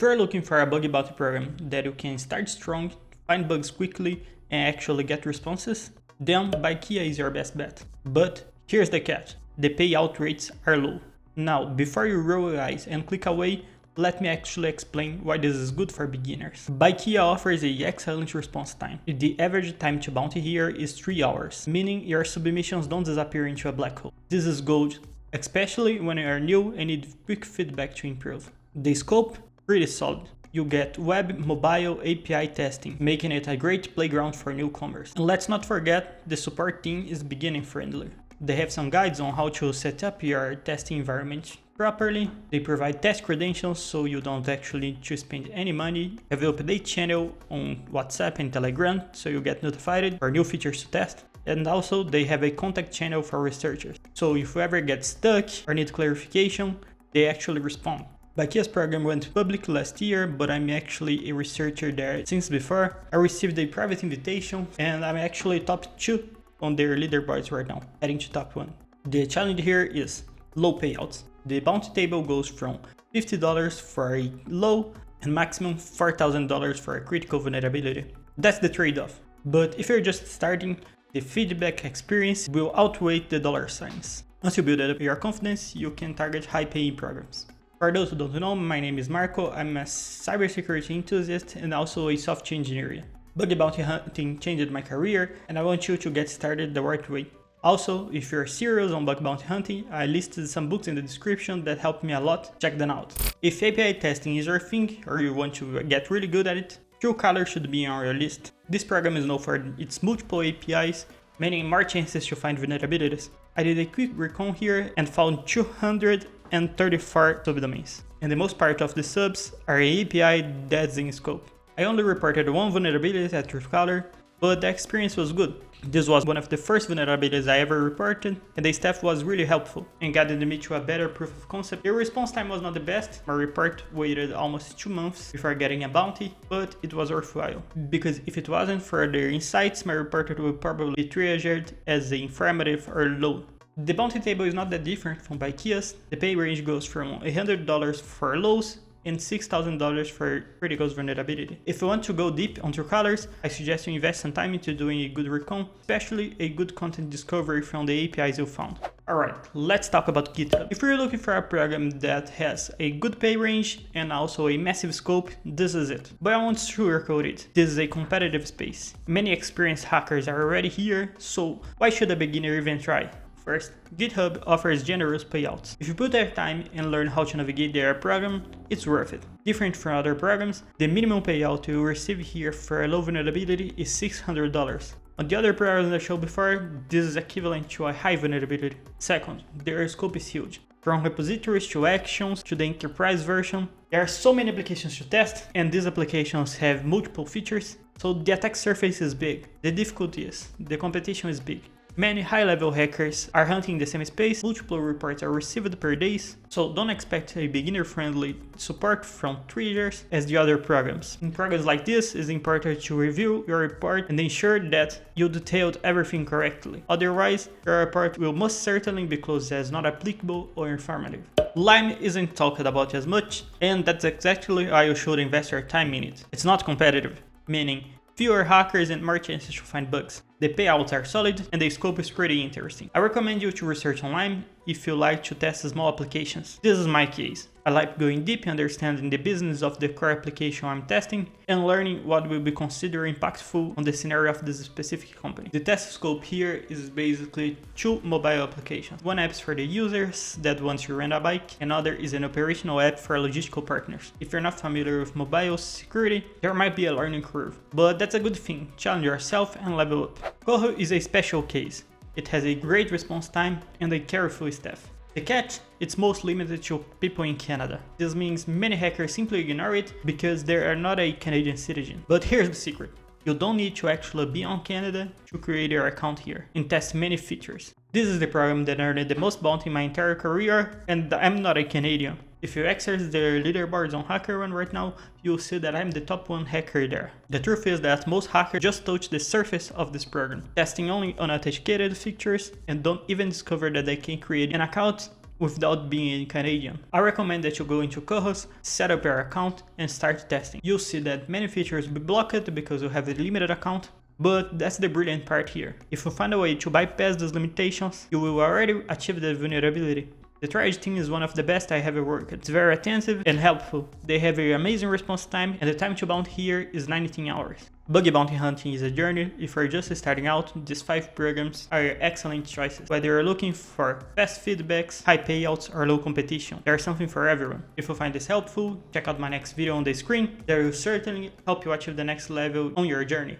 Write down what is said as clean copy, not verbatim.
If you're looking for a bug bounty program that you can start strong, find bugs quickly, and actually get responses, then Bykea is your best bet. But here's the catch, the payout rates are low. Now, before you roll your eyes and click away, let me actually explain why this is good for beginners. Bykea offers an excellent response time. The average time to bounty here is 3 hours, meaning your submissions don't disappear into a black hole. This is gold, especially when you are new and need quick feedback to improve. The scope? Pretty solid. You get web, mobile, API testing, making it a great playground for newcomers. And let's not forget, the support team is beginner friendly. They have some guides on how to set up your testing environment properly. They provide test credentials so you don't actually need to spend any money. Have an update channel on WhatsApp and Telegram so you get notified for new features to test. And also they have a contact channel for researchers. So if you ever get stuck or need clarification, they actually respond. Bykea's program went public last year, but I'm actually a researcher there since before. I received a private invitation and I'm actually top 2 on their leaderboards right now, heading to top 1. The challenge here is low payouts. The bounty table goes from $50 for a low and maximum $4,000 for a critical vulnerability. That's the trade-off. But if you're just starting, the feedback experience will outweigh the dollar signs. Once you build up your confidence, you can target high-paying programs. For those who don't know, my name is Marco, I'm a cybersecurity enthusiast and also a software engineer. Bug bounty hunting changed my career and I want you to get started the right way. Also, if you're serious on bug bounty hunting, I listed some books in the description that helped me a lot, check them out. If API testing is your thing or you want to get really good at it, Truecaller should be on your list. This program is known for its multiple APIs, meaning more chances to find vulnerabilities. I did a quick recon here and found 234 subdomains, and the most part of the subs are API that's in scope. I only reported one vulnerability at Truecaller, but the experience was good. This was one of the first vulnerabilities I ever reported, and the staff was really helpful and guided me to a better proof of concept. The response time was not the best. My report waited almost 2 months before getting a bounty, but it was worthwhile. Because if it wasn't for their insights, my report would probably be triaged as informative or low. The bounty table is not that different from Bykea's. The pay range goes from $100 for lows and $6,000 for critical vulnerability. If you want to go deep on Truecallers, I suggest you invest some time into doing a good recon, especially a good content discovery from the APIs you found. Alright, let's talk about Github. If you're looking for a program that has a good pay range and also a massive scope, this is it. But I won't sugarcoat it. This is a competitive space. Many experienced hackers are already here, so why should a beginner even try? First, Github offers generous payouts. If you put their time and learn how to navigate their program, it's worth it. Different from other programs, the minimum payout you receive here for a low vulnerability is $600. On the other programs I showed before, this is equivalent to a high vulnerability. Second, their scope is huge. From repositories to actions to the enterprise version, there are so many applications to test, and these applications have multiple features, so the attack surface is big. The difficulty is, the competition is big. Many high-level hackers are hunting the same space, multiple reports are received per day, so don't expect a beginner-friendly support from triagers as the other programs. In programs like this, it's important to review your report and ensure that you detailed everything correctly. Otherwise, your report will most certainly be closed as not applicable or informative. Lime isn't talked about as much, and that's exactly why you should invest your time in it. It's not competitive, meaning fewer hackers and more chances to find bugs. The payouts are solid and the scope is pretty interesting. I recommend you to research online if you like to test small applications. This is my case. I like going deep, understanding the business of the core application I'm testing, and learning what will be considered impactful on the scenario of this specific company. The test scope here is basically 2 mobile applications. One app is for the users that want to rent a bike, another is an operational app for logistical partners. If you're not familiar with mobile security, there might be a learning curve, but that's a good thing. Challenge yourself and level up. Koho is a special case. It has a great response time and a careful staff. The catch? It's most limited to people in Canada. This means many hackers simply ignore it because they are not a Canadian citizen. But here's the secret. You don't need to actually be on Canada to create your account here and test many features. This is the program that earned the most bounty in my entire career, and I'm not a Canadian. If you access their leaderboards on HackerOne right now, you'll see that I'm the top 1 hacker there. The truth is that most hackers just touch the surface of this program, testing only unauthenticated features and don't even discover that they can create an account without being Canadian. I recommend that you go into Koho, set up your account and start testing. You'll see that many features will be blocked because you have a limited account, but that's the brilliant part here. If you find a way to bypass those limitations, you will already achieve the vulnerability. The triage team is one of the best I have ever worked. It's very attentive and helpful. They have an amazing response time and the time to bounty here is 19 hours. Bug bounty hunting is a journey. If you're just starting out, these 5 programs are excellent choices. Whether you're looking for fast feedbacks, high payouts, or low competition, there's something for everyone. If you find this helpful, check out my next video on the screen. That will certainly help you achieve the next level on your journey.